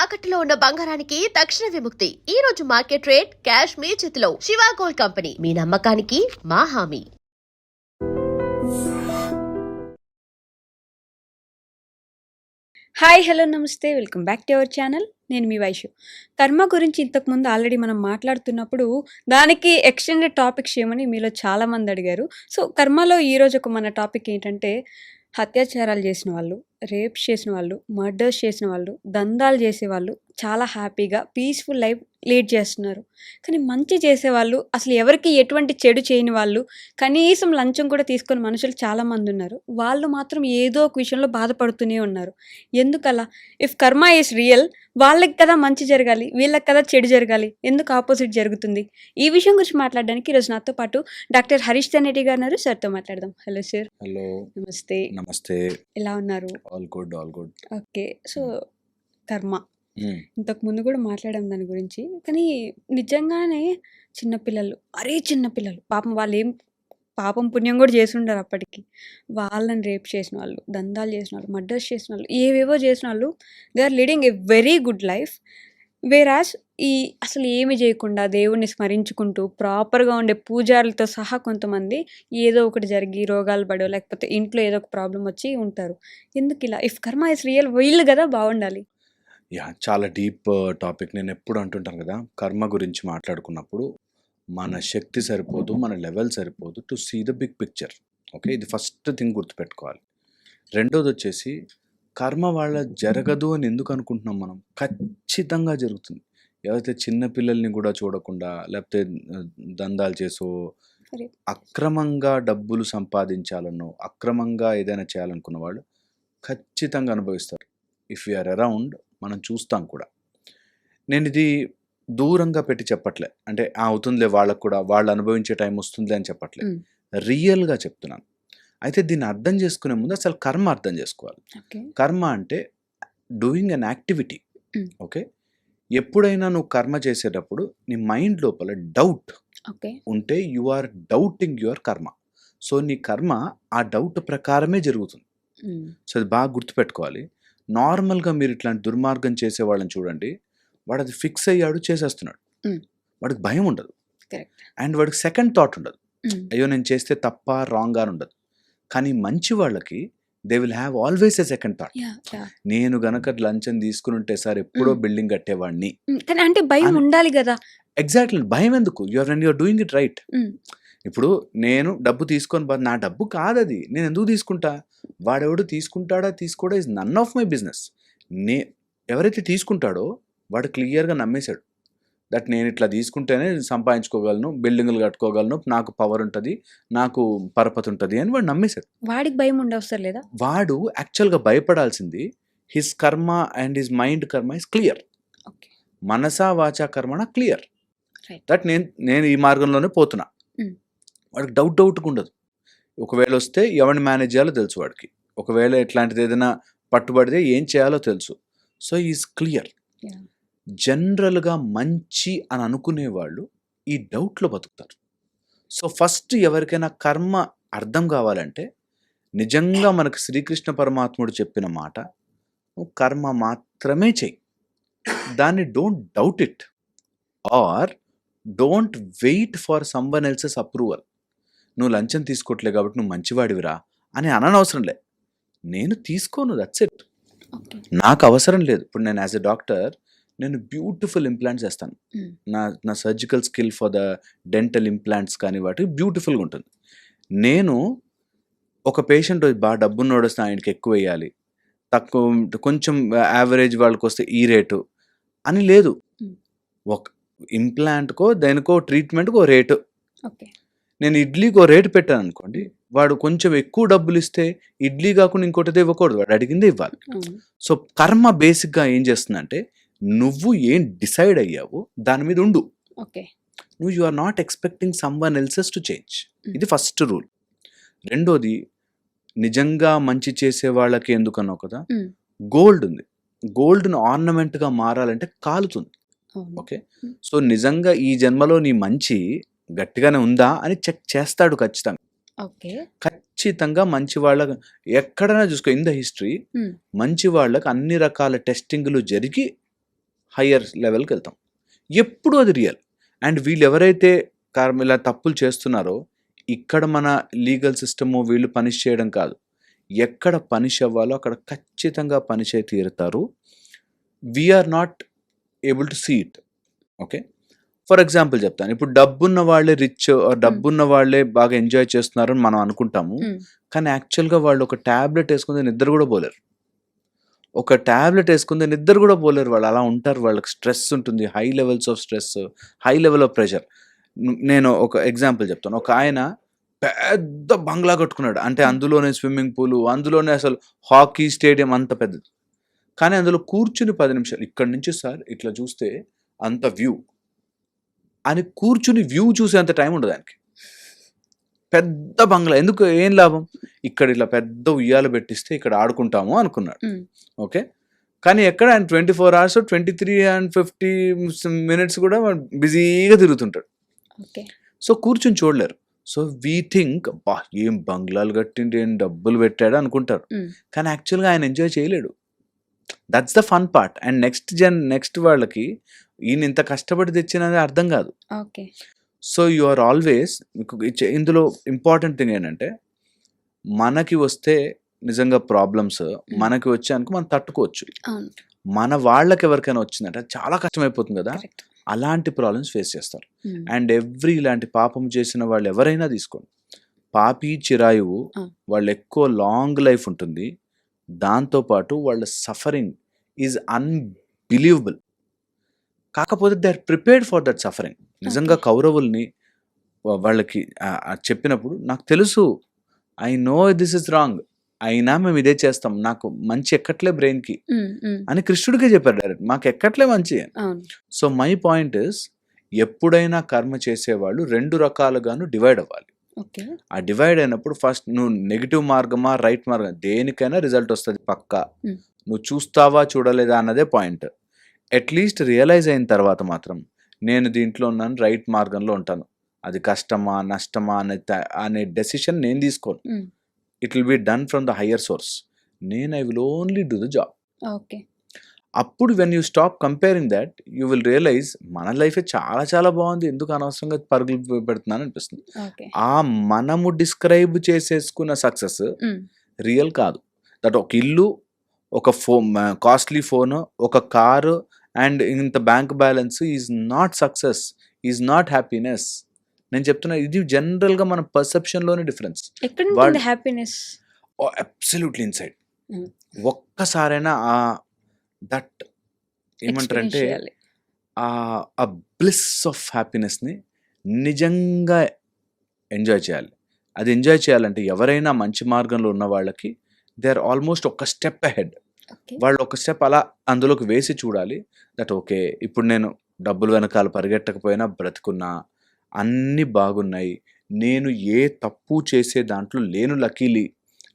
తాకట్టులో ఉన్న బంగారానికి తక్షణ విముక్తి. ఈ రోజు మార్కెట్ రేట్ క్యాష్ మీ చేతిలో. శివ గోల్డ్ కంపెనీ, మీ నమ్మకానికి మా హామీ. హాయ్ హలో నమస్తే, welcome back to our channel. నేను మీ వైషు. కర్మ గురించి ఇంతకుముందు ఆల్రెడీ మనం మాట్లాడుతున్నప్పుడు దానికి ఎక్స్టెండెడ్ టాపిక్స్ ఏమని మీలో చాలామంది అడిగారు. సో కర్మలో ఈరోజు మన టాపిక్ ఏంటంటే, అత్యాచారాలు చేసిన వాళ్ళు, రేప్స్ చేసిన వాళ్ళు, మర్డర్స్ చేసిన వాళ్ళు, దందాలు చేసేవాళ్ళు చాలా హ్యాపీగా పీస్ఫుల్ లైఫ్ లీడ్ చేస్తున్నారు. కానీ మంచి చేసేవాళ్ళు, అసలు ఎవరికి ఎటువంటి చెడు చేయని వాళ్ళు, కనీసం లంచం కూడా తీసుకొని మనుషులు చాలామంది ఉన్నారు. వాళ్ళు మాత్రం ఏదో ఒక విషయంలో బాధపడుతూనే ఉన్నారు. ఎందుకలా? ఇఫ్ కర్మ ఈస్ రియల్, వాళ్ళకి కదా మంచి జరగాలి, వీళ్ళకి కదా చెడు జరగాలి, ఎందుకు ఆపోజిట్ జరుగుతుంది? ఈ విషయం గురించి మాట్లాడడానికి ఈరోజు నాతో పాటు డాక్టర్ హరీష్ తనేటి గారు ఉన్నారు. సార్తో మాట్లాడదాం. Hello sir. హలో, నమస్తే. నమస్తే. ఎలా ఉన్నారు? All good, all good. Okay. So కర్మ ఇంతకు ముందు కూడా మాట్లాడాం దాని గురించి. కానీ నిజంగానే చిన్నపిల్లలు, చిన్నపిల్లలు పాపం వాళ్ళు ఏం పాపం పుణ్యం కూడా చేసి ఉండరు అప్పటికి. వాళ్ళని రేప్ చేసిన వాళ్ళు, దందాలు చేసిన వాళ్ళు, మర్డర్స్ చేసిన వాళ్ళు, ఏవేవో చేసిన వాళ్ళు, they are leading a very good life. Whereas ఈ అసలు ఏమి చేయకుండా దేవుణ్ణి స్మరించుకుంటూ ప్రాపర్గా ఉండే పూజారులతో సహా కొంతమంది ఏదో ఒకటి జరిగి రోగాలు పడో, లేకపోతే ఇంట్లో ఏదో ఒక ప్రాబ్లం వచ్చి ఉంటారు. ఎందుకు ఇలా? ఇఫ్ కర్మ ఇస్ రియల్, వీళ్ళు కదా బాగుండాలి. చాలా డీప్ టాపిక్. నేను ఎప్పుడు అంటుంటాను కదా, కర్మ గురించి మాట్లాడుకున్నప్పుడు మన శక్తి సరిపోదు, మన లెవెల్ సరిపోదు to see the big picture. Okay, ఇది ఫస్ట్ థింగ్ గుర్తుపెట్టుకోవాలి. రెండోది వచ్చేసి, కర్మ వాళ్ళ జరగదు అని ఎందుకు అనుకుంటున్నాం మనం? ఖచ్చితంగా జరుగుతుంది. ఎవరైతే చిన్న పిల్లల్ని కూడా చూడకుండా, లేకపోతే దందాలు చేసో, అక్రమంగా డబ్బులు సంపాదించాలనో, అక్రమంగా ఏదైనా చేయాలనుకున్న వాళ్ళు ఖచ్చితంగా అనుభవిస్తారు. ఇఫ్ యూఆర్ అరౌండ్, మనం చూస్తాం కూడా. నేను ఇది దూరంగా పెట్టి చెప్పట్లే, అంటే అవుతుందిలే వాళ్ళకు కూడా, వాళ్ళు అనుభవించే టైం వస్తుందిలే అని చెప్పట్లే, రియల్గా చెప్తున్నాను. అయితే దీన్ని అర్థం చేసుకునే ముందు అసలు కర్మ అర్థం చేసుకోవాలి. కర్మ అంటే డూయింగ్ అన్ యాక్టివిటీ. ఓకే, ఎప్పుడైనా నువ్వు కర్మ చేసేటప్పుడు నీ మైండ్ లోపల డౌట్ ఉంటే యు ఆర్ డౌటింగ్ యువర్ కర్మ. సో నీ కర్మ ఆ డౌట్ ప్రకారమే జరుగుతుంది. సో అది బాగా గుర్తుపెట్టుకోవాలి. నార్మల్గా మీరు ఇట్లాంటి దుర్మార్గం చేసే వాళ్ళని చూడండి, వాడు అది ఫిక్స్ అయ్యాడు, చేసేస్తున్నాడు, వాడికి భయం ఉండదు, అండ్ వాడికి సెకండ్ థాట్ ఉండదు, అయ్యో నేను చేస్తే తప్ప రాంగ్ అని ఉండదు. కానీ మంచి వాళ్ళకి they will have always a second thought. నేను గనక లంచం తీసుకుని ఉంటే సార్ ఎప్పుడో బిల్డింగ్ కట్టేవాడిని. అంటే భయం ఉండాలి కదా. ఎగ్జాక్ట్లీ, భయం ఎందుకు? You're doing it right. ఇప్పుడు నేను డబ్బు తీసుకొని, నా డబ్బు కాదది, నేను ఎందుకు తీసుకుంటా? వాడెవడు తీసుకుంటాడా తీసుకోడా is none of my business. ఎవరైతే తీసుకుంటాడో వాడు క్లియర్గా నమ్మేశాడు దట్ నేను ఇట్లా తీసుకుంటేనే సంపాదించుకోగలను, బిల్డింగ్లు కట్టుకోగలను, నాకు పవర్ ఉంటుంది, నాకు పరపతి ఉంటుంది అని వాడు నమ్మేశాడు. వాడికి భయం ఉండవసరం లేదా? వాడు యాక్చువల్గా భయపడాల్సింది హిస్ కర్మ అండ్ హిస్ మైండ్ కర్మ ఇస్ క్లియర్. మనసా వాచా కర్మణ క్లియర్ దట్ నేను ఈ మార్గంలోనే పోతున్నా. వాడికి డౌట్గా ఉండదు. ఒకవేళ వస్తే ఎవరిని మేనేజ్ చేయాలో తెలుసు వాడికి, ఒకవేళ ఎట్లాంటిది ఏదైనా పట్టుబడితే ఏం చేయాలో తెలుసు. So is clear. జనరల్గా మంచి అని అనుకునే వాళ్ళు ఈ డౌట్లో బతుకుతారు. సో ఫస్ట్ ఎవరికైనా కర్మ అర్థం కావాలంటే, నిజంగా మనకు శ్రీకృష్ణ పరమాత్ముడు చెప్పిన మాట, నువ్వు కర్మ మాత్రమే చెయ్యి, దాన్ని don't doubt it or don't wait for someone else's approval. నువ్వు లంచం తీసుకోవట్లే కాబట్టి నువ్వు మంచివాడివిరా అని అనవసరంలే. నేను తీసుకోను, దట్స్ ఇట్. నాకు అవసరం లేదు. ఇప్పుడు నేను యాజ్ ఎ డాక్టర్ నేను బ్యూటిఫుల్ ఇంప్లాంట్స్ వేస్తాను. నా surgical skill for the dental implants కానీ వాటికి బ్యూటిఫుల్గా ఉంటుంది. నేను ఒక పేషెంట్ బాగా డబ్బున్నోడు వస్తే ఆయనకి ఎక్కువ వేయాలి, తక్కువ కొంచెం యావరేజ్ వాళ్ళకి వస్తే ఈ రేటు అని లేదు. ఒక ఇంప్లాంట్కో దేనికో ట్రీట్మెంట్కో రేటు. నేను ఇడ్లీకి ఓ రేటు పెట్టాను అనుకోండి, వాడు కొంచెం ఎక్కువ డబ్బులు ఇస్తే ఇడ్లీ కాకుండా ఇంకోటిదే ఇవ్వకూడదు, వాడు అడిగిందే ఇవ్వాలి. సో కర్మ బేసిక్గా ఏం చేస్తుందంటే, నువ్వు ఏం డిసైడ్ అయ్యావు దాని మీద ఉండు. నువ్వు you are not expecting someone else's to change. ఇది ఫస్ట్ రూల్. రెండోది, నిజంగా మంచి చేసే వాళ్ళకి ఎందుకన్నావు కదా, గోల్డ్ ఉంది. గోల్డ్ను ఆర్నమెంట్గా మారాలంటే కాలుతుంది. ఓకే, సో నిజంగా ఈ జన్మలో నీ మంచి గట్టిగానే ఉందా అని చెక్ చేస్తాడు ఖచ్చితంగా. ఖచ్చితంగా మంచి వాళ్ళకి ఎక్కడైనా చూసుకో, ఇన్ ద హిస్టరీ మంచి వాళ్ళకి అన్ని రకాల టెస్టింగ్లు జరిగి హయ్యర్ లెవెల్కి వెళ్తాం. ఎప్పుడు అది రియల్. అండ్ వీళ్ళు ఎవరైతే ఇలా తప్పులు చేస్తున్నారో ఇక్కడ మన లీగల్ సిస్టము వీళ్ళు పనిష్ చేయడం కాదు, ఎక్కడ పనిష్ అవ్వాలో అక్కడ ఖచ్చితంగా పనిష్ అయి తీరుతారు. We are not able to see it. Okay, for example చెప్తాను. ఇప్పుడు డబ్బున్న వాళ్ళే రిచ్, డబ్బున్న వాళ్ళే బాగా ఎంజాయ్ చేస్తున్నారని మనం అనుకుంటాము. కానీ యాక్చువల్గా వాళ్ళు ఒక ట్యాబ్లెట్ వేసుకుంటే నిద్ర కూడా పోలేరు. ఒక ట్యాబ్లెట్ వేసుకుంటే నిద్ర కూడా పోలేరు వాళ్ళు. అలా ఉంటారు. వాళ్ళకి స్ట్రెస్ ఉంటుంది, high levels of stress, high level of pressure. నేను ఒక ఎగ్జాంపుల్ చెప్తాను. ఒక ఆయన పెద్ద బంగ్లా కట్టుకున్నాడు. అంటే అందులోనే స్విమ్మింగ్ పూలు, అందులోనే అసలు హాకీ స్టేడియం అంత పెద్దది. కానీ అందులో కూర్చుని 10 నిమిషాలు ఇక్కడి నుంచి సార్ ఇట్లా చూస్తే అంత వ్యూ అని కూర్చుని వ్యూ చూసేంత టైం ఉండదు ఆయనకి. పెద్ద బంగ్లా ఎందుకు, ఏం లాభం? ఇక్కడ ఇలా పెద్ద ఉయ్యాలు పెట్టిస్తే ఇక్కడ ఆడుకుంటాము అనుకున్నాడు. ఓకే, కానీ ఎక్కడ ఆయన 24 hours 23 and 50 minutes కూడా బిజీగా తిరుగుతుంటాడు. సో కూర్చుని చూడలేరు. సో వీ థింక్ అబ్బా ఏం బంగ్లాలు కట్టిండి, ఏం డబ్బులు పెట్టాడు అనుకుంటారు. కానీ యాక్చువల్గా ఆయన ఎంజాయ్ చేయలేడు. That's the fun part. And next వాళ్ళకి ఈయన ఇంత కష్టపడి తెచ్చినది అర్థం కాదు. సో యు ఆర్ ఆల్వేస్, ఇందులో ఇంపార్టెంట్ థింగ్ ఏంటంటే మనకి వస్తే నిజంగా ప్రాబ్లమ్స్ మనకి వచ్చాక మనం తట్టుకోవచ్చు. మన వాళ్ళకి ఎవరికైనా వచ్చిందంటే చాలా కష్టమైపోతుంది కదా, అలాంటి ప్రాబ్లమ్స్ ఫేస్ చేస్తారు. అండ్ ఇలాంటి పాపం చేసిన వాళ్ళు ఎవరైనా తీసుకోండి, పాపి చిరాయువు వాళ్ళు ఎక్కువ లాంగ్ లైఫ్ ఉంటుంది. దాంతోపాటు వాళ్ళ సఫరింగ్ ఈజ్ అన్బిలీవబుల్. కాకపోతే they are prepared for that suffering. నిజంగా కౌరవుల్ని వాళ్ళకి చెప్పినప్పుడు నాకు తెలుసు, I know this is wrong, అయినా మేము ఇదే చేస్తాం, నాకు మంచి ఎక్కట్లే బ్రెయిన్కి అని కృష్ణుడికే చెప్పారు డైరెక్ట్, మాకు ఎక్కట్లే మంచి. సో మై పాయింట్ ఇస్, ఎప్పుడైనా కర్మ చేసేవాళ్ళు 2 రకాలుగాను డివైడ్ అవ్వాలి. ఆ డివైడ్ అయినప్పుడు ఫస్ట్ నువ్వు నెగిటివ్ మార్గమా రైట్ మార్గం దేనికైనా రిజల్ట్ వస్తుంది పక్కా. నువ్వు చూస్తావా చూడలేదా అన్నదే పాయింట్. అట్లీస్ట్ రియలైజ్ అయిన తర్వాత మాత్రం నేను దీంట్లో ఉన్నాను, రైట్ మార్గంలో ఉంటాను, అది కష్టమా నష్టమా అనే డెసిషన్ నేను తీసుకోను. It will be done from the higher source. I will only do the job. అప్పుడు when you stop comparing that you will realise మన లైఫే చాలా చాలా బాగుంది, ఎందుకు అనవసరంగా పరుగులు పెడుతున్నాను అనిపిస్తుంది. ఆ మనము డిస్క్రైబ్ చేసేసుకున్న సక్సెస్ రియల్ కాదు. దట్ ఒక ఇల్లు, ఒక కాస్ట్లీ ఫోన్, ఒక కారు అండ్ ఇంత bank balance is not success, is not happiness. నేను చెప్తున్నా, ఇది జనరల్గా మన పర్సెప్షన్లోనే డిఫరెన్స్. Happiness absolutely inside. ఒక్కసారైనా దట్ ఏమంటారంటే ఆ బ్లిస్ ఆఫ్ హ్యాపీనెస్ని నిజంగా ఎంజాయ్ చేయాలి. అది ఎంజాయ్ చేయాలంటే ఎవరైనా మంచి మార్గంలో ఉన్న వాళ్ళకి దే ఆర్ ఆల్మోస్ట్ ఒక స్టెప్ అహెడ్. వాళ్ళు ఒక స్టెప్ అలా అందులోకి వేసి చూడాలి. దట్ ఓకే, ఇప్పుడు నేను డబ్బులు వెనకాల పరిగెట్టకపోయినా బ్రతుకున్నా, అన్నీ బాగున్నాయి, నేను ఏ తప్పు చేసే దాంట్లో లేను, luckily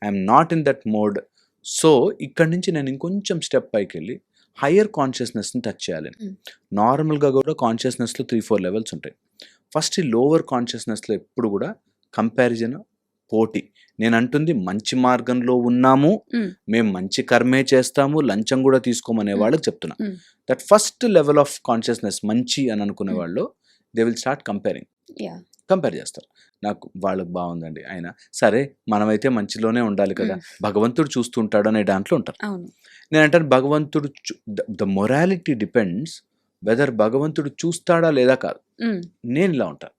I'm not in that mode. So ఇక్కడి నుంచి నేను ఇంకొంచెం స్టెప్ పైకి వెళ్ళి హయ్యర్ కాన్షియస్నెస్ని టచ్ చేయాలి. నార్మల్గా కూడా కాన్షియస్నెస్లో 3-4 లెవెల్స్ ఉంటాయి. ఫస్ట్ ఈ లోవర్ కాన్షియస్నెస్లో ఎప్పుడు కూడా కంపారిజన్, పోటీ. నేను అంటుంది మంచి మార్గంలో ఉన్నాము, మేము మంచి కర్మే చేస్తాము, లంచం కూడా తీసుకోమనే వాళ్ళకి చెప్తున్నా. That first level of consciousness మంచి అని అనుకునే వాళ్ళు దే విల్ స్టార్ట్ కంపేర్ చేస్తారు. నాకు వాళ్ళకి బాగుందండి, అయినా సరే మనమైతే మంచిలోనే ఉండాలి కదా, భగవంతుడు చూస్తుంటాడు అనే దాంట్లో ఉంటారు. నేను అంటాను భగవంతుడు, ద మొరాలిటీ డిపెండ్స్ వెదర్ భగవంతుడు చూస్తాడా లేదా కాదు. నేను ఇలా ఉంటాను,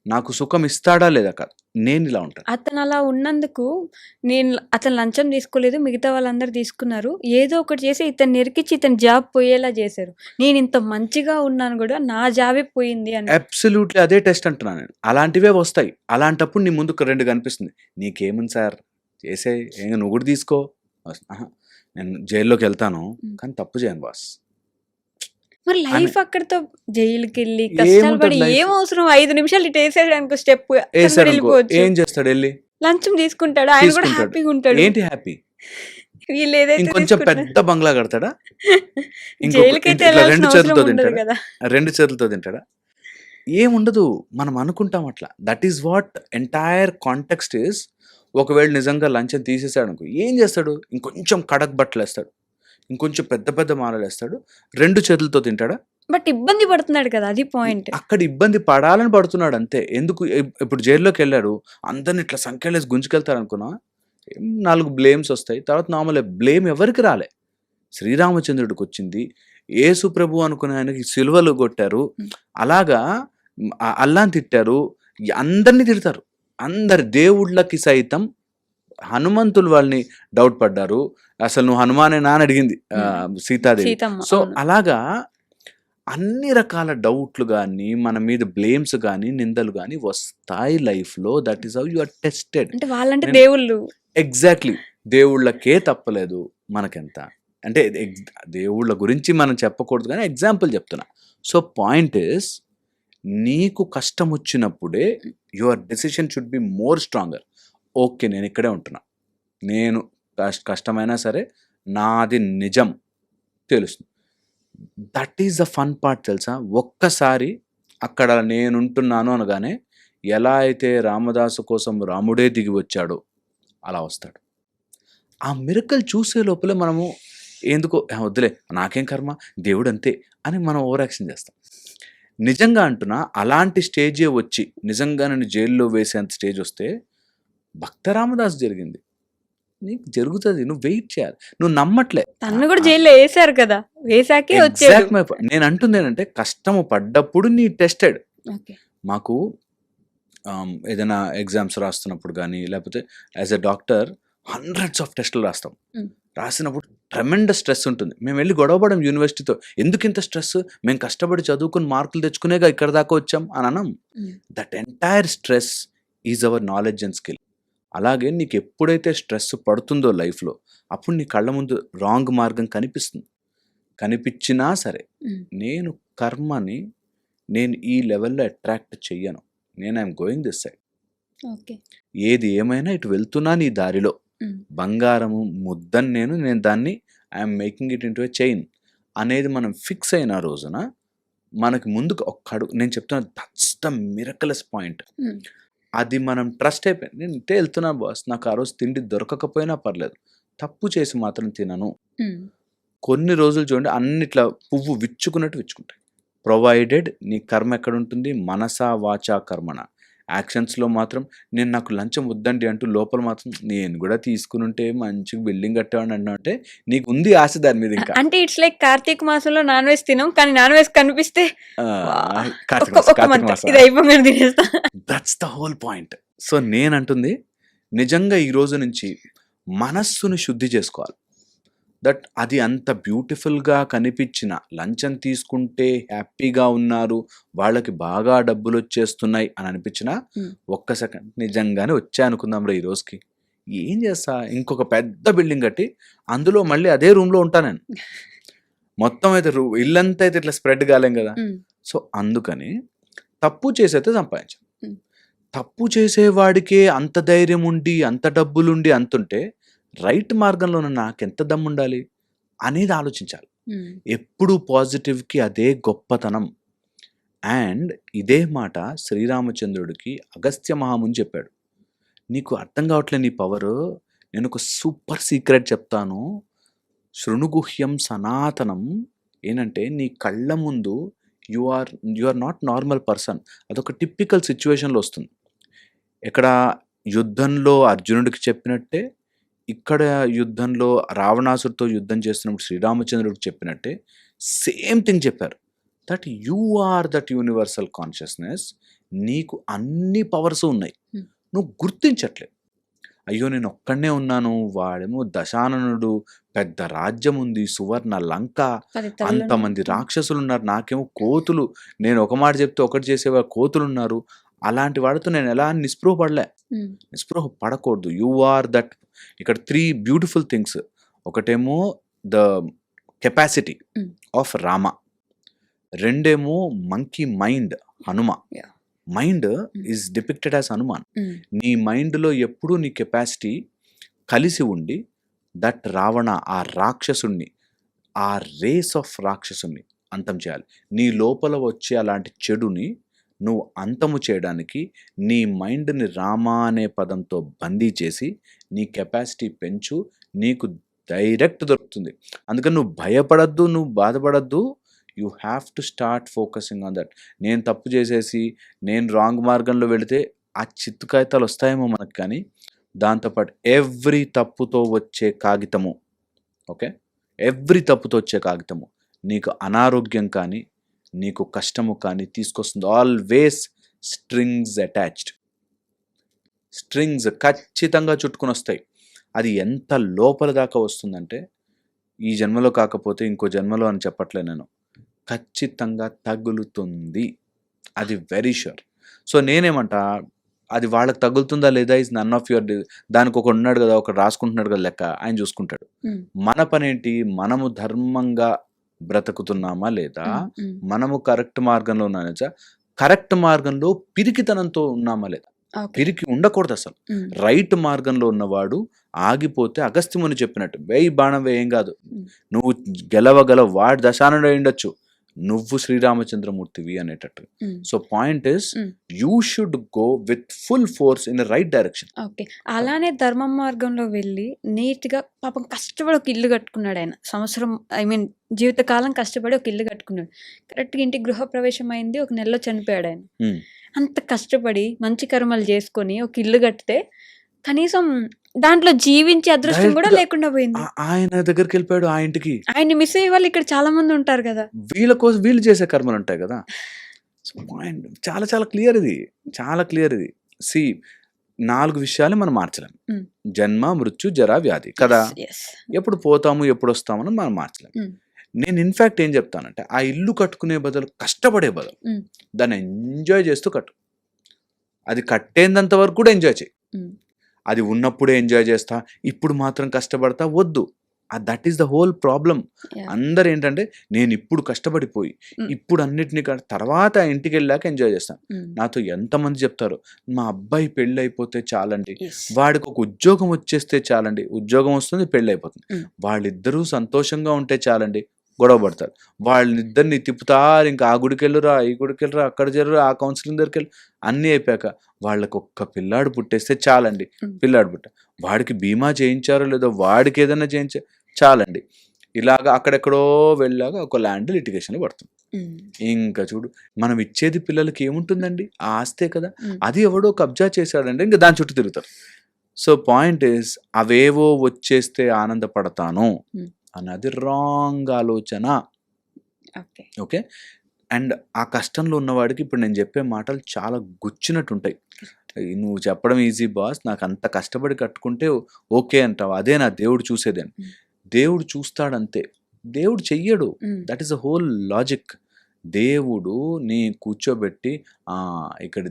నాకు సుఖం ఇస్తాడా లేదా కాదు, నేను ఇలా ఉంటాను. అతను అలా ఉన్నందుకు అతను లంచం తీసుకోలేదు, మిగతా వాళ్ళందరూ తీసుకున్నారు, ఏదో ఒకటి చేసి ఇతను నెరికిచ్చి ఇతని జాబ్ పోయేలా చేశారు. నేను ఇంత మంచిగా ఉన్నాను కూడా నా జాబే పోయింది అని. అబ్సల్యూట్లీ అదే టెస్ట్ అంటున్నాను నేను. అలాంటివే వస్తాయి. అలాంటప్పుడు నీ ముందుకు 2 కనిపిస్తుంది. నీకేముంది సార్ చేసే, నువ్వు కూడా తీసుకో, నేను జైల్లోకి వెళ్తాను కానీ తప్పు చేయను బాస్. మరి లైఫ్ అక్కడితో జైలుకి వెళ్ళి కష్టాలు పడి ఏం అవసరం? 5 నిమిషాలు ఇటు వేసాడు అనుకో, స్టెప్ వెళ్ళిపోవచ్చు. ఏం చేస్తాడు? వెళ్ళి లంచం తీసుకుంటాడు, ఆయన కూడా హ్యాపీగా ఉంటాడు. ఏంటి హ్యాపీ? వీళ్ళు ఏదైతే ఇంకొంచెం పెద్ద బంగ్లా కడతాడా, జైలుకైతే 2 చేతులతో తింటాడా? ఏముండదు. మనం అనుకుంటాం అట్లా. That is what entire context is. ఒకవేళ నిజంగా లంచం తీసేసాడు అనుకో, ఏం చేస్తాడు? ఇంకొంచెం కడక్ బట్టలు వేస్తాడు, ఇంకొంచెం పెద్ద పెద్ద మాలలు వేస్తాడు, 2 చేతులతో తింటాడా? బట్ ఇబ్బంది పడుతున్నాడు కదా, అది పాయింట్. అక్కడ ఇబ్బంది పడాలని పడుతున్నాడు అంతే. ఎందుకు ఇప్పుడు జైల్లోకి వెళ్ళాడు, అందరిని ఇట్లా సంఖ్యలేసి గుంజుకెళ్తారు అనుకున్నా, 4 బ్లేమ్స్ వస్తాయి. తర్వాత నార్మల్ బ్లేమ్ ఎవరికి రాలే, శ్రీరామచంద్రుడికి వచ్చింది. యేసు ప్రభు అనుకునే ఆయనకి సిలువలు కొట్టారు. అలాగా అల్లాని తిట్టారు, అందరినీ తిడతారు. అందరి దేవుళ్ళకి సైతం హనుమంతులు వాళ్ళని డౌట్ పడ్డారు. అసలు నువ్వు హనుమానేనా అని అడిగింది సీతాదేవి. సీతమ్మ, సో అవును. అలాగా అన్ని రకాల డౌట్లు కానీ, మన మీద బ్లేమ్స్ కానీ, నిందలు కానీ వస్తాయి లైఫ్లో. That is how you are tested. అంటే వాళ్ళంటే నేను- దేవుళ్ళు. ఎగ్జాక్ట్లీ, దేవుళ్ళకే తప్పలేదు మనకెంత. అంటే దేవుళ్ళ గురించి మనం చెప్పకూడదు కానీ ఎగ్జాంపుల్ చెప్తున్నా. సో పాయింట్ ఇస్, నీకు కష్టం వచ్చినప్పుడే your decision should be more stronger. Okay, నేను ఇక్కడే ఉంటున్నా, నేను కష్టమైనా సరే నాది నిజం తెలుస్తుంది. That is the fun part తెలుసా. ఒక్కసారి అక్కడ నేనుంటున్నాను అనగానే ఎలా అయితే రామదాసు కోసం రాముడే దిగి వచ్చాడో అలా వస్తాడు. ఆ మిరకల్ చూసే లోపలే మనము ఎందుకో వద్దులే నాకేం కర్మ, దేవుడు అంతే అని మనం ఓవర్ యాక్షన్ చేస్తాం. నిజంగా అంటున్నా, అలాంటి స్టేజే వచ్చి నిజంగా నన్ను జైల్లో వేసేంత స్టేజ్ వస్తే భక్త రామదాస్ జరిగింది, నీకు జరుగుతుంది. నువ్వు వెయిట్ చేయాలి, నువ్వు నమ్మట్లే. తను కూడా జైల్లో వేసారు కదా, వేసాకే వచ్చాడు. Exact my point. నేను అంటుంది ఏంటంటే, కష్టము పడ్డప్పుడు నీ టెస్టెడ్. ఓకే. మాకు ఏదైనా ఎగ్జామ్స్ రాస్తున్నప్పుడు కానీ, లేకపోతే as a doctor hundreds of టెస్టులు రాస్తాం. రాసినప్పుడు ట్రెమెండస్ స్ట్రెస్ ఉంటుంది. మేము వెళ్ళి గొడవపడం యూనివర్సిటీతో, ఎందుకు ఇంత స్ట్రెస్, మేము కష్టపడి చదువుకుని మార్కులు తెచ్చుకునేగా ఇక్కడ దాకా వచ్చాం అని అనం. That entire stress is our knowledge and skill. అలాగే నీకు ఎప్పుడైతే స్ట్రెస్ పడుతుందో లైఫ్లో, అప్పుడు నీ కళ్ళ ముందు రాంగ్ మార్గం కనిపిస్తుంది. కనిపించినా సరే, నేను కర్మని నేను ఈ లెవెల్లో అట్రాక్ట్ చెయ్యను, నేను I'm going this side. Okay. ఏది ఏమైనా ఇటు వెళ్తున్నా నీ దారిలో, బంగారము ముద్దని నేను దాన్ని I'm making it into a chain అనేది మనం ఫిక్స్ అయిన రోజున మనకి ముందుకు ఒక్కడు, నేను చెప్తున్నా, దట్స్ ద మిరకలస్ పాయింట్. అది మనం ట్రస్ట్ అయిపోయింది. నేను ఇంతే వెళ్తున్నా బాస్, నాకు ఆ రోజు తిండి దొరకకపోయినా పర్లేదు, తప్పు చేసి మాత్రం తినను. కొన్ని రోజులు చూడండి, అన్నిట్లా పువ్వు విచ్చుకున్నట్టు విచ్చుకుంటాయి. ప్రొవైడెడ్ నీ కర్మ ఎక్కడ ఉంటుంది, మనసా వాచా కర్మణ. యాక్షన్స్లో మాత్రం నేను నాకు లంచం వద్దండి అంటూ లోపల మాత్రం నేను కూడా తీసుకుని ఉంటే మంచిగా బిల్డింగ్ కట్టేవాడిని అన్నా అంటే నీకు ఉంది ఆశ దాని మీద. ఇంకా అంటే ఇట్స్ లైక్ కార్తీక మాసంలో నాన్ వెజ్ తినం, కానీ నాన్ వెజ్ కనిపిస్తే ఇది అయిపోగానే తినేస్తా. That's the whole point. So నేనంటుంది, నిజంగా ఈ రోజు నుంచి మనస్సును శుద్ధి చేసుకోవాలి. దట్ అది అంత బ్యూటిఫుల్గా కనిపించిన, లంచం తీసుకుంటే హ్యాపీగా ఉన్నారు, వాళ్ళకి బాగా డబ్బులు వచ్చేస్తున్నాయి అని అనిపించిన ఒక్క సెకండ్ నిజంగానే వచ్చా అనుకుందాం రా ఈ రోజుకి, ఏం చేస్తా, ఇంకొక పెద్ద బిల్డింగ్ కట్టి అందులో మళ్ళీ అదే రూమ్లో ఉంటా నేను. మొత్తం అయితే ఇల్లంతా అయితే ఇట్లా స్ప్రెడ్ కాలేం కదా. సో అందుకని తప్పు చేసైతే సంపాదించాం. తప్పు చేసేవాడికే అంత ధైర్యం ఉండి, అంత డబ్బులుండి, అంతుంటే రైట్ మార్గంలో నాకెంత దమ్ము ఉండాలి అనేది ఆలోచించాలి. ఎప్పుడు పాజిటివ్కి అదే గొప్పతనం. అండ్ ఇదే మాట శ్రీరామచంద్రుడికి అగస్త్య మహాముని చెప్పాడు. నీకు అర్థం కావట్లేదు నీ పవరు, నేను ఒక సూపర్ సీక్రెట్ చెప్తాను, శృణుగుహ్యం సనాతనం. ఏంటంటే నీ కళ్ళ ముందు you are not normal person. అదొక టిపికల్ సిచ్యువేషన్లో వస్తుంది. ఇక్కడ యుద్ధంలో అర్జునుడికి చెప్పినట్టే, ఇక్కడ యుద్ధంలో రావణాసుడితో యుద్ధం చేస్తున్నప్పుడు శ్రీరామచంద్రుడికి చెప్పినట్టే సేమ్ థింగ్ చెప్పారు. That you are that universal consciousness. నీకు అన్ని పవర్స్ ఉన్నాయి, నువ్వు గుర్తించట్లేదు. అయ్యో నేను ఒక్కడనే ఉన్నాను, వాడేమో దశాననుడు, పెద్ద రాజ్యం ఉంది, సువర్ణ లంక, అంతమంది రాక్షసులు ఉన్నారు, నాకేమో కోతులు, నేను ఒక మాట చెప్తే ఒకటి చేసేవారు కోతులు ఉన్నారు. అలాంటి వాడితో నేను ఎలా నిస్పృహ పడలే. నిస్పృహ పడకూడదు. You are that. ఇక్కడ 3 బ్యూటిఫుల్ థింగ్స్. ఒకటేమో ద కెపాసిటీ ఆఫ్ రామ, రెండేమో monkey mind Hanuma. Mind is depicted as Hanuman. నీ మైండ్లో ఎప్పుడు నీ కెపాసిటీ కలిసి ఉండి దట్ రావణ, ఆ రాక్షసుణ్ణి, ఆ రేస్ ఆఫ్ రాక్షసుని అంతం చేయాలి. నీ లోపల వచ్చే అలాంటి చెడుని నువ్వు అంతము చేయడానికి నీ మైండ్ని రామ అనే పదంతో బందీ చేసి నీ కెపాసిటీ పెంచు. నీకు డైరెక్ట్ దొరుకుతుంది. అందుకని నువ్వు భయపడద్దు, నువ్వు బాధపడద్దు. You have to start focusing on that. నేను తప్పు చేసేసి నేను రాంగ్ మార్గంలో వెళితే ఆ చిత్తు కాగితాలు వస్తాయేమో మనకు, కానీ దాంతోపాటు ఎవ్రీ తప్పుతో వచ్చే కాగితము, ఓకే, ఎవ్రీ తప్పుతో వచ్చే కాగితము నీకు అనారోగ్యం కానీ నీకు కష్టము కానీ తీసుకొస్తుంది. ఆల్వేస్ స్ట్రింగ్స్ అటాచ్డ్, స్ట్రింగ్స్ ఖచ్చితంగా చుట్టుకుని వస్తాయి. అది ఎంత లోపల దాకా వస్తుందంటే ఈ జన్మలో కాకపోతే ఇంకో జన్మలో అని చెప్పట్లే నేను, ఖచ్చితంగా తగులుతుంది. అది వెరీ ష్యూర్. సో నేనేమంటా, అది వాళ్ళకి తగులుతుందా లేదా ఇస్ నన్ ఆఫ్ యువర్. దానికి ఒకడు ఉన్నాడు కదా, ఒకడు రాసుకుంటున్నాడు కదా లెక్క, ఆయన చూసుకుంటాడు. మన పనేంటి, మనము ధర్మంగా బ్రతుకుతున్నామా లేదా, మనము కరెక్ట్ మార్గంలో ఉన్నామా, కరెక్ట్ మార్గంలో పిరికితనంతో ఉన్నామా లేదా. పిరికి ఉండకూడదు అసలు. రైట్ మార్గంలో ఉన్నవాడు ఆగిపోతే అగస్త్యముని చెప్పినట్టు వేయి బాణం వేయం కాదు, నువ్వు గెలవగల వాడి దశానుడు అయి ఉండొచ్చు, నువ్వు శ్రీరామచంద్రమూర్తివి అనేటట్టు. So point is you should go with full force in right direction. Okay. అలానే ధర్మ మార్గంలో వెళ్ళి నీట్గా పాపం కష్టపడి ఒక ఇల్లు కట్టుకున్నాడు ఆయన. సంవత్సరం జీవితకాలం కష్టపడి ఒక ఇల్లు కట్టుకున్నాడు. కరెక్ట్గా ఇంటికి గృహప్రవేశం అయింది, ఒక నెలలో చనిపోయాడు ఆయన. అంత కష్టపడి మంచి కర్మలు చేసుకొని ఒక ఇల్లు కడితే కనీసం దాంట్లో జీవించే అదృష్టం కూడా లేకుండా పోయింది. ఆయన దగ్గరికి వెళ్ళిపోయాడు, ఆ ఇంటికి. ఆయన్ని మిస్ అయ్యే వాళ్ళు ఇక్కడ చాలా మంది ఉంటారు కదా, వీళ్ళ కోసం వీళ్ళు చేసే కర్మలు ఉంటాయి కదా. సో పాయింట్ చాలా చాలా క్లియర్, ఇది చాలా క్లియర్. ఇది సి 4 విషయాలు మనం మార్చలేం. జన్మ, మృత్యు, జర, వ్యాధి కదా. ఎప్పుడు పోతాము ఎప్పుడు వస్తామని మనం మార్చలేం. నేను ఇన్ఫాక్ట్ ఏం చెప్తానంటే, ఆ ఇల్లు కట్టుకునే బదులు కష్టపడే బదులు దాన్ని ఎంజాయ్ చేస్తూ కట్టు. అది కట్టేంత వరకు కూడా ఎంజాయ్ చేయి. అది ఉన్నప్పుడే ఎంజాయ్ చేస్తా, ఇప్పుడు మాత్రం కష్టపడతా వద్దు. That is the whole problem. అందరు ఏంటంటే నేను ఇప్పుడు కష్టపడిపోయి ఇప్పుడు అన్నిటినీ తర్వాత ఇంటికి వెళ్ళాక ఎంజాయ్ చేస్తాను. నాతో ఎంతమంది చెప్తారు, మా అబ్బాయి పెళ్ళి అయిపోతే చాలండి, వాడికి ఒక ఉద్యోగం వచ్చేస్తే చాలండి. ఉద్యోగం వస్తుంది, పెళ్ళి అయిపోతుంది. వాళ్ళిద్దరూ సంతోషంగా ఉంటే చాలండి, గొడవ పడతారు. వాళ్ళిద్దరిని తిప్పుతారు, ఇంకా ఆ గుడికి వెళ్ళురా, ఈ గుడికి వెళ్ళరా, అక్కడ జరురా, ఆ కౌన్సిలింగ్ దగ్గరికి వెళ్ళి అన్నీ అయిపోయాక వాళ్ళకి ఒక్క పిల్లాడు పుట్టేస్తే చాలండి. పిల్లాడు పుట్ట, వాడికి బీమా చేయించారో లేదో, వాడికి ఏదైనా చేయించారు చాలండి. ఇలాగా అక్కడెక్కడో వెళ్ళాక ఒక ల్యాండ్ లిటిగేషన్ పడుతుంది. ఇంకా చూడు, మనం ఇచ్చేది పిల్లలకి ఏముంటుందండి, ఆ ఆస్తే కదా. అది ఎవడో కబ్జా చేశాడంటే ఇంకా దాని చుట్టూ తిరుగుతారు. సో పాయింట్ ఇస్, అవేవో వచ్చేస్తే ఆనందపడతాను అన్నది రాంగ్ ఆలోచన. ఓకే. అండ్ ఆ కష్టంలో ఉన్నవాడికి ఇప్పుడు నేను చెప్పే మాటలు చాలా గుచ్చినట్టు ఉంటాయి. నువ్వు చెప్పడం ఈజీ బాస్, నాకు అంత కష్టపడి కట్టుకుంటే ఓకే అంటావు, అదే నా దేవుడు చూసేదని. దేవుడు చూస్తాడంతే, దేవుడు చెయ్యడు. That is the whole logic. దేవుడు నీ కూర్చోబెట్టి ఇక్కడ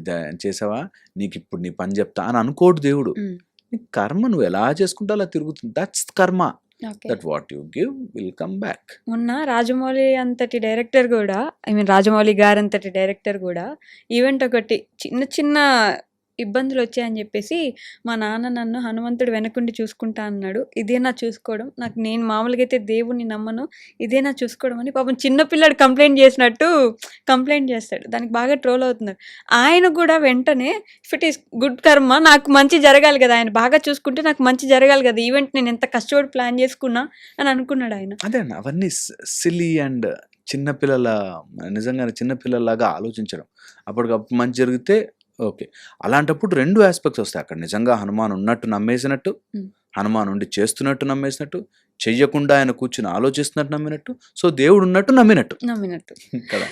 చేసావా, నీకు ఇప్పుడు నీ పని చెప్తా అని అనుకోడు దేవుడు. నీ కర్మ నువ్వు ఎలా చేసుకుంటా అలా తిరుగుతుంది. దట్స్ కర్మ. That what you give will come back. మొన్న రాజమౌళి అంతటి డైరెక్టర్ కూడా, రాజమౌళి గారు అంతటి డైరెక్టర్ కూడా ఈవెంట్ ఒకటి చిన్న చిన్న ఇబ్బందులు వచ్చాయని చెప్పేసి, మా నాన్న నన్ను హనుమంతుడు వెనకుండి చూసుకుంటా అన్నాడు, ఇదేనా చూసుకోవడం, నేను మామూలుగా అయితే దేవుణ్ణి నమ్మను, ఇదేనా చూసుకోవడం అని పాపం చిన్నపిల్లాడు కంప్లైంట్ చేసినట్టు కంప్లైంట్ చేస్తాడు. దానికి బాగా ట్రోల్ అవుతున్నారు. ఆయన కూడా వెంటనే ఇఫ్ ఇట్ ఈస్ గుడ్ కర్మ, నాకు మంచి జరగాలి కదా, ఆయన బాగా చూసుకుంటే నాకు మంచి జరగాలి కదా, ఈవెంట్ నేను ఎంత కష్టపడి ప్లాన్ చేసుకున్నా అని అనుకున్నాడు ఆయన. అదే అవన్నీ సిల్లీ అండ్ చిన్నపిల్లల, నిజంగానే చిన్నపిల్లలాగా ఆలోచించడం. అప్పటికప్పుడు మంచి జరిగితే ఓకే. అలాంటప్పుడు 2 ఆస్పెక్ట్స్ వస్తాయి అక్కడ. నిజంగా హనుమాన్ ఉన్నట్టు నమ్మేసినట్టు, హనుమాన్ ఉండి చేస్తున్నట్టు నమ్మేసినట్టు, చెయ్యకుండా ఆయన కూర్చుని ఆలోచిస్తున్నట్టు నమ్మినట్టు, సో దేవుడు ఉన్నట్టు నమ్మినట్టు కదా.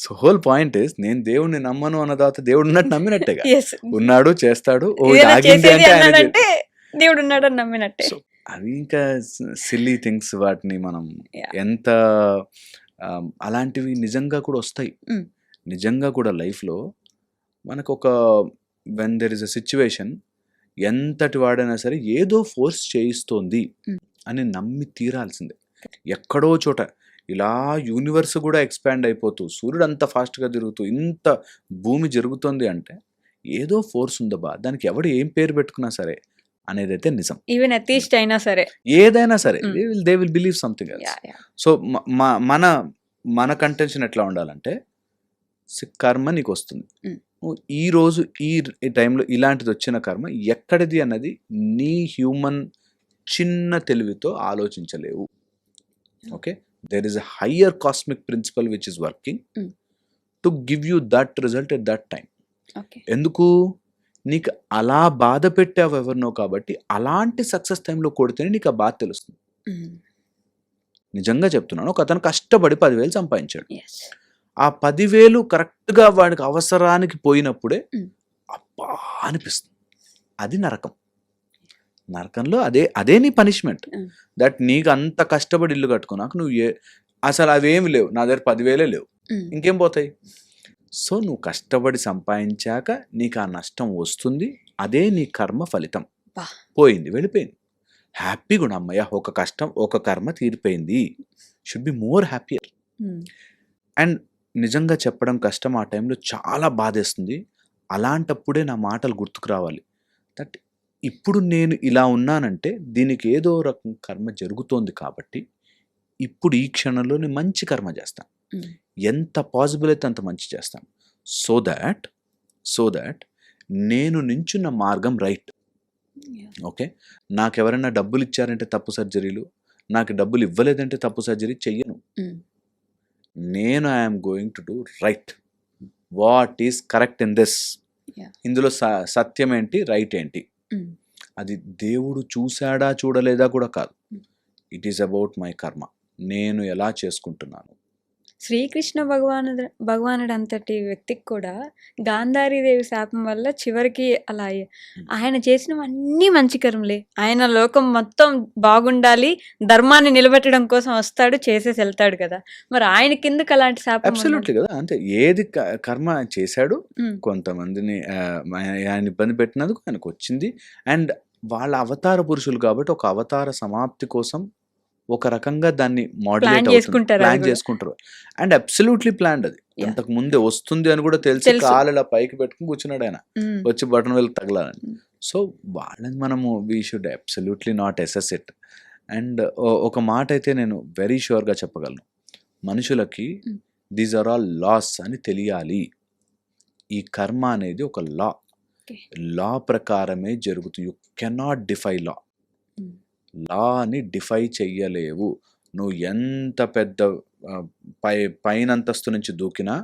సో హోల్ పాయింట్ ఇస్, నేను దేవుడిని నమ్మను అన్న తర్వాత దేవుడు ఉన్నట్టు నమ్మినట్టేగా. ఉన్నాడు, చేస్తాడు, దేవుడు ఉన్నాడు అని నమ్మినట్టే. అవి ఇంకా సిల్లీ థింగ్స్. వాటిని మనం ఎంత అలాంటివి నిజంగా కూడా వస్తాయి. నిజంగా కూడా లైఫ్లో మనకు ఒక when there is a situation, ఎంతటి వాడైనా సరే ఏదో ఫోర్స్ చేయిస్తోంది అని నమ్మి తీరాల్సిందే. ఎక్కడో చోట ఇలా యూనివర్స్ కూడా ఎక్స్పాండ్ అయిపోతూ, సూర్యుడు అంత ఫాస్ట్గా తిరుగుతూ, ఇంత భూమి జరుగుతుంది అంటే ఏదో ఫోర్స్ ఉందబ్బా, దానికి ఎవడు ఏం పేరు పెట్టుకున్నా సరే అనేదైతే నిజం. ఈవెన్ అథీస్ట్ అయినా సరే, ఏదైనా సరే, they will believe something else. So మన కంటెన్షన్ ఎట్లా ఉండాలంటే, కర్మ నీకు వస్తుంది, ఈ రోజు ఈ టైంలో ఇలాంటిది వచ్చిన కర్మ ఎక్కడిది అన్నది నీ హ్యూమన్ చిన్న తెలివితో ఆలోచించలేవు. Okay, there is a higher cosmic principle which is working to give you that result at that time. Okay. ఎందుకు? నీకు అలా బాధ పెట్టావు ఎవరినో కాబట్టి అలాంటి సక్సెస్ టైంలో కొడితేనే నీకు ఆ బాధ తెలుస్తుంది. నిజంగా చెప్తున్నాను, ఒక అతను కష్టపడి 10,000 సంపాదించాడు. ఎస్. ఆ 10,000 కరెక్ట్గా వాడికి అవసరానికి పోయినప్పుడే అబ్బా అనిపిస్తుంది. అది నరకం. నరకంలో అదే నీ పనిష్మెంట్. దట్ నీకు అంత కష్టపడి ఇల్లు కట్టుకున్నాక నువ్వు అసలు అవేమి లేవు, నా దగ్గర 10,000 లేవు, ఇంకేం పోతాయి? సో నువ్వు కష్టపడి సంపాదించాక నీకు ఆ నష్టం వస్తుంది, అదే నీ కర్మ ఫలితం. పోయింది, వెళ్ళిపోయింది, హ్యాపీగా కూడా అమ్మయ్య ఒక కష్టం ఒక కర్మ తీరిపోయింది. Should be more happier. And నిజంగా చెప్పడం కష్టం, ఆ టైంలో చాలా బాధేస్తుంది. అలాంటప్పుడే నా మాటలు గుర్తుకు రావాలి. దట్ ఇప్పుడు నేను ఇలా ఉన్నానంటే దీనికి ఏదో రకం కర్మ జరుగుతోంది కాబట్టి ఇప్పుడు ఈ క్షణంలో నేను మంచి కర్మ చేస్తాను, ఎంత పాసిబుల్ అయితే అంత మంచి చేస్తాను. సో దాట్ నేను నించున్న మార్గం రైట్. ఓకే, నాకు ఎవరైనా డబ్బులు ఇచ్చారంటే తప్పు సర్జరీలు, నాకు డబ్బులు ఇవ్వలేదంటే తప్పు సర్జరీ చెయ్యను. నేను I'm going to do right, what is correct in this. ఇందులో సత్యం ఏంటి, రైట్ ఏంటి, అది దేవుడు చూశాడా చూడలేదా కూడా కాదు. ఇట్ ఈస్ అబౌట్ మై కర్మ, నేను ఎలా చేసుకుంటున్నాను. శ్రీకృష్ణ భగవానుడు అంతటి వ్యక్తికి కూడా గాంధారీదేవి శాపం వల్ల చివరికి అలా ఆయన చేసినవన్నీ మంచి కర్మలే. ఆయన లోకం మొత్తం బాగుండాలి, ధర్మాన్ని నిలబెట్టడం కోసం వస్తాడు, చేసేసి వెళ్తాడు కదా. మరి ఆయన కిందకి అలాంటి శాపం అబ్సల్యూట్లీ కదా. అంటే ఏది కర్మ చేశాడు, కొంతమందిని ఆయన ఇబ్బంది పెట్టినందుకు ఆయనకు వచ్చింది. అండ్ వాళ్ళ అవతార పురుషులు కాబట్టి ఒక అవతార సమాప్తి కోసం ఒక రకంగా దాన్ని ప్లాన్ చేసుకుంటారు. And absolutely planned. అది అంతకు ముందే వస్తుంది అని కూడా తెలిసి కాలు పైకి పెట్టుకుని కూర్చున్నాడు ఆయన, వచ్చి బటన్ వెళ్ళి తగలాలని. సో వాళ్ళని మనము we should absolutely not assess it. And ఒక మాట అయితే నేను వెరీ ష్యూర్గా చెప్పగలను, మనుషులకి దీస్ ఆర్ ఆల్ లాస్ అని తెలియాలి. ఈ కర్మ అనేది ఒక లా ప్రకారమే జరుగుతుంది. యు కెనాట్ డిఫై లాని డిఫై చెయ్యలేవు. నువ్వు ఎంత పెద్ద పైనంతస్తు నుంచి దూకినా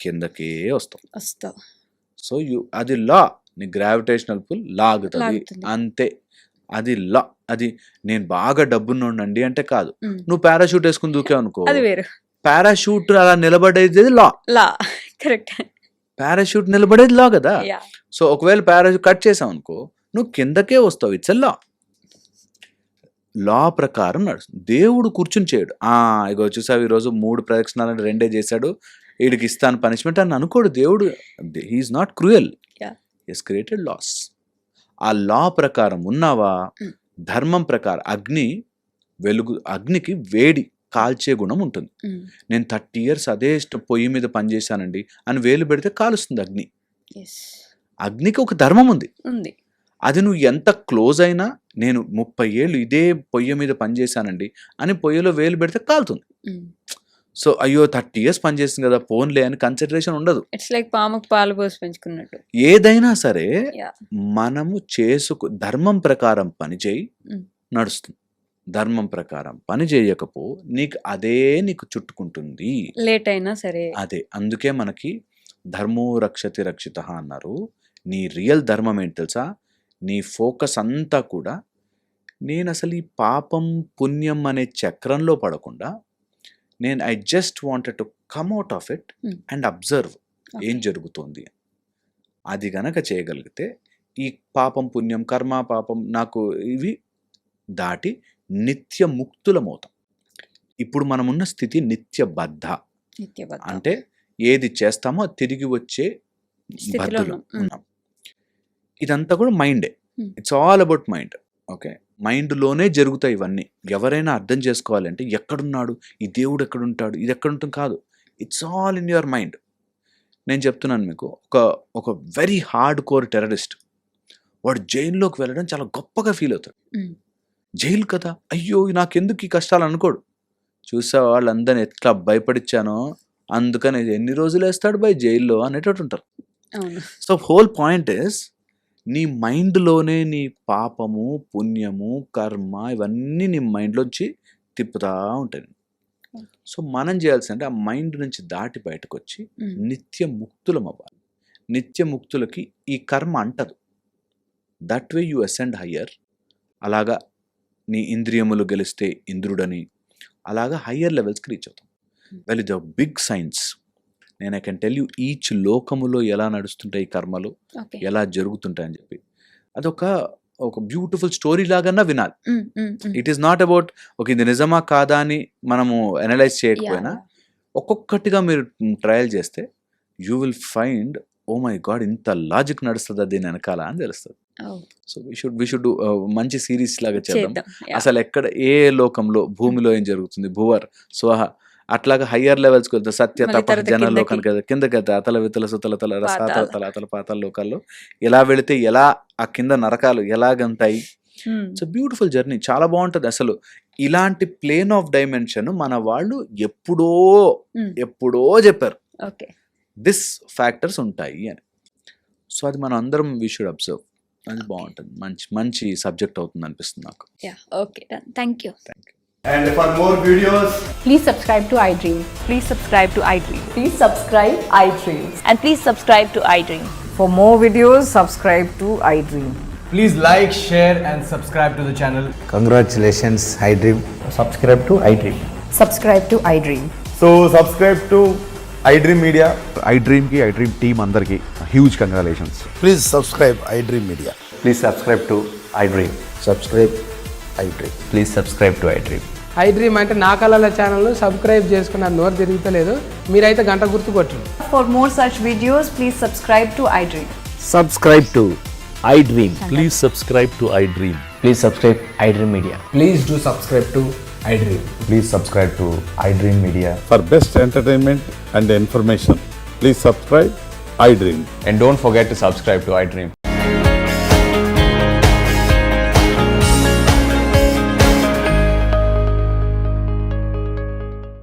కిందకే వస్తావు. సో అది లా, నీ గ్రావిటేషనల్ పుల్ లాగుతుంది అంతే. అది లా. అది నేను బాగా డబ్బున్నోండి అంటే కాదు. నువ్వు పారాషూట్ వేసుకుని దూకావు అనుకో, పారాషూట్ అలా నిలబడేది లా. కరెక్ట్, పారాషూట్ నిలబడేది లా కదా. సో ఒకవేళ పారాషూట్ కట్ చేసావు అనుకో, నువ్వు కిందకే వస్తావు. ఇట్స్ లా ప్రకారం నడుస్తుంది. దేవుడు కూర్చుని చేయడు. ఇగో చూసావు ఈరోజు 3 ప్రదక్షిణాలు 2 చేశాడు, వీడికి ఇస్తాను పనిష్మెంట్ అని అనుకోడు దేవుడు. He's not cruel, he's created laws. ఆ లా ప్రకారం ఉన్నావా, ధర్మం ప్రకారం అగ్నికి వేడి కాల్చే గుణం ఉంటుంది. నేను 30 years అదే పొయ్యి మీద పనిచేశానండి అని వేలు పెడితే కాలుస్తుంది అగ్ని. అగ్నికి ఒక ధర్మం ఉంది. అది నువ్వు ఎంత క్లోజ్ అయినా, నేను 30 ఏళ్ళు ఇదే పొయ్యి మీద పనిచేశానండి అని పొయ్యిలో వేలు పెడితే కాలుతుంది. సో అయ్యో 30 years పనిచేస్తుంది కదా పోన్లే అని కన్సిడరేషన్ ఉండదు. ఇట్స్ లైక్ పాముకు పాలు పోసి పెంచుకున్నట్టు. ఏదైనా సరే మనము ధర్మం ప్రకారం పని చేయి, నడుస్తుంది. ధర్మం ప్రకారం పని చేయకపో నీకు చుట్టుకుంటుంది, లేట్ అయినా సరే. అదే అందుకే మనకి ధర్మో రక్షతి రక్షిత అన్నారు. నీ రియల్ ధర్మం ఏంటి తెలుసా? నీ ఫోకస్ అంతా కూడా నేను అసలు ఈ పాపం పుణ్యం అనే చక్రంలో పడకుండా I just wanted to come out of it and observe ఏం జరుగుతుంది. అది గనక చేయగలిగితే ఈ పాపం పుణ్యం కర్మ పాపం నాకు ఇవి దాటి నిత్య ముక్తులమవుతాం. ఇప్పుడు మనమున్న స్థితి నిత్యబద్ధ. అంటే ఏది చేస్తామో తిరిగి వచ్చే బద్ధులు ఉన్నాం. ఇదంతా కూడా మైండే. It's all about mind. Okay, మైండ్లోనే జరుగుతాయి ఇవన్నీ. ఎవరైనా అర్థం చేసుకోవాలంటే ఎక్కడున్నాడు ఈ దేవుడు, ఎక్కడుంటాడు, ఇది ఎక్కడుంటుంది కాదు. It's all in your mind. నేను చెప్తున్నాను మీకు, ఒక వెరీ హార్డ్ కోర్ టెర్రరిస్ట్ వాడు జైల్లోకి వెళ్ళడం చాలా గొప్పగా ఫీల్ అవుతాడు. జైలు కదా, అయ్యో నాకెందుకు ఈ కష్టాలు అనుకోడు. చూసా వాళ్ళందరినీ ఎట్లా భయపడిచ్చానో అందుకని ఎన్ని రోజులు వేస్తాడు జైల్లో అనేటట్టు ఉంటారు. సో హోల్ పాయింట్ ఇస్ నీ మైండ్లోనే నీ పాపము, పుణ్యము, కర్మ ఇవన్నీ నీ మైండ్లోంచి తిప్పుతా ఉంటాయి. సో మనం చేయాల్సిందంటే ఆ మైండ్ నుంచి దాటి బయటకు వచ్చి నిత్య ముక్తులం అవ్వాలి. నిత్య ముక్తులకి ఈ కర్మ అంటదు. That way you ascend higher. అలాగా నీ ఇంద్రియములు గెలిస్తే ఇంద్రుడని, అలాగా హయ్యర్ లెవెల్స్కి రీచ్ అవుతాం. వెల్ ఇది బిగ్ సైన్స్. నేను I can tell you each లోకములో ఎలా నడుస్తుంటాయి కర్మలు, ఎలా జరుగుతుంటాయని చెప్పి. అదొక బ్యూటిఫుల్ స్టోరీ లాగన్నా వినాలి. It is not about okay ఇది నిజమా కాదా అని మనము అనలైజ్ చేయకపోయినా ఒక్కొక్కటిగా మీరు ట్రయల్ చేస్తే you will find oh my god ఇంత లాజిక్ నడుస్తుందా దీని వెనకాల అని తెలుస్తుంది. సో వి షుడ్ మంచి సిరీస్ లాగా చేద్దాం. అసలు ఎక్కడ ఏ లోకంలో భూమిలో ఏం జరుగుతుంది, భూవర్ స్వహ అట్లాగా హయ్యర్ లెవెల్స్కి వెళ్తే సత్య తప జన లోకానికి కిందకి వెళ్తే అతల వితల సుతల తల రసాతల తల అతల పాతాల లోకాల్లో ఎలా వెళితే ఎలా ఆ కింద నరకాలు ఎలాగంతాయి. ఇట్స్ బ్యూటిఫుల్ జర్నీ, చాలా బాగుంటుంది. అసలు ఇలాంటి ప్లేన్ ఆఫ్ డైమెన్షన్ మన వాళ్ళు ఎప్పుడో చెప్పారు దిస్ ఫ్యాక్టర్స్ ఉంటాయి అని. సో అది మనం అందరం వీ షుడ్ అబ్జర్వ్. అది బాగుంటుంది, మంచి సబ్జెక్ట్ అవుతుంది అనిపిస్తుంది నాకు. Okay, thank you. And for more videos, Please subscribe to iDream. Please subscribe to iDream. Please subscribe iDream. And please subscribe to iDream. For more videos, subscribe to iDream. please like, share, and subscribe to the channel. Congratulations, iDream. Subscribe to iDream. Subscribe to iDream. So subscribe to iDream Media. iDream team అందరికి huge congratulations. Please subscribe iDream Media. Please subscribe to iDream. Subscribe iDream. Please subscribe to iDream. iDream అంటే నా కళల channel subscribe చేసుకున్న నోరు తిరుగుతలేదు, మీరైతే గంట గుర్తు కొట్టండి. For more such videos, please subscribe to iDream. Subscribe to iDream. Please subscribe to iDream. Please subscribe iDream Media. Please do subscribe to iDream. Please subscribe to iDream Media. For best entertainment and information, please subscribe iDream. And don't forget to subscribe to iDream.